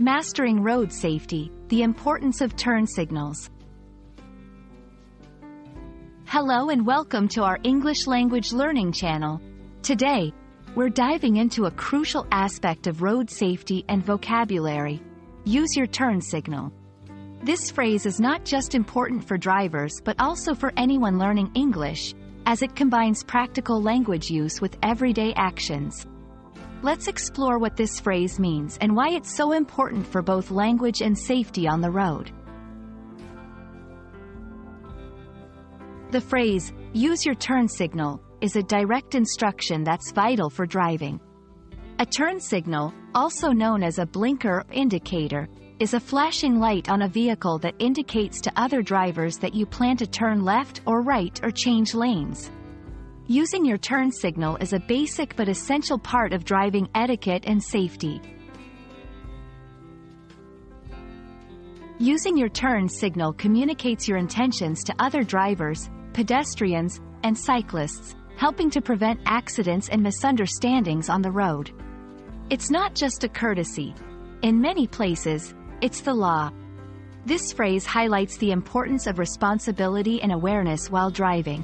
Mastering road safety, the importance of turn signals. Hello and welcome to our English language learning channel. Today, we're diving into a crucial aspect of road safety and vocabulary. Use your turn signal. This phrase is not just important for drivers but also for anyone learning English, as it combines practical language use with everyday actions. Let's explore what this phrase means and why it's so important for both language and safety on the road. The phrase, "use your turn signal," is a direct instruction that's vital for driving. A turn signal, also known as a blinker or indicator, is a flashing light on a vehicle that indicates to other drivers that you plan to turn left or right or change lanes. Using your turn signal is a basic but essential part of driving etiquette and safety. Using your turn signal communicates your intentions to other drivers, pedestrians, and cyclists, helping to prevent accidents and misunderstandings on the road. It's not just a courtesy. In many places, it's the law. This phrase highlights the importance of responsibility and awareness while driving.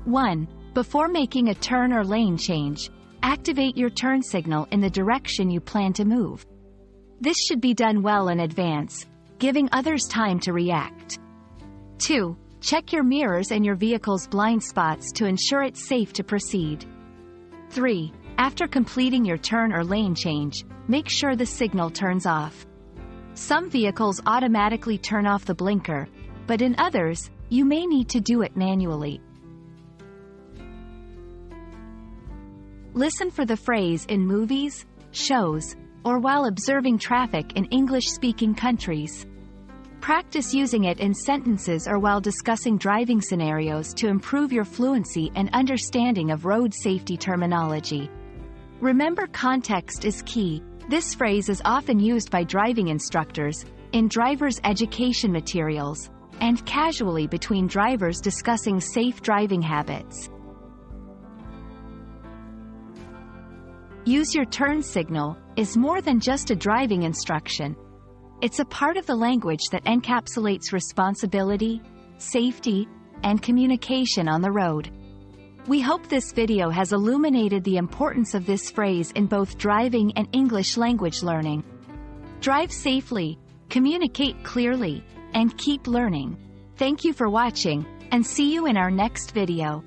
1. Before making a turn or lane change, activate your turn signal in the direction you plan to move. This should be done well in advance, giving others time to react. 2. Check your mirrors and your vehicle's blind spots to ensure it's safe to proceed. 3. After completing your turn or lane change, make sure the signal turns off. Some vehicles automatically turn off the blinker, but in others, you may need to do it manually. Listen for the phrase in movies, shows, or while observing traffic in English-speaking countries. Practice using it in sentences or while discussing driving scenarios to improve your fluency and understanding of road safety terminology. Remember, context is key. This phrase is often used by driving instructors, in drivers' education materials, and casually between drivers discussing safe driving habits. Use your turn signal is more than just a driving instruction. It's a part of the language that encapsulates responsibility, safety, and communication on the road. We hope this video has illuminated the importance of this phrase in both driving and English language learning. Drive safely, communicate clearly, and keep learning. Thank you for watching, and see you in our next video.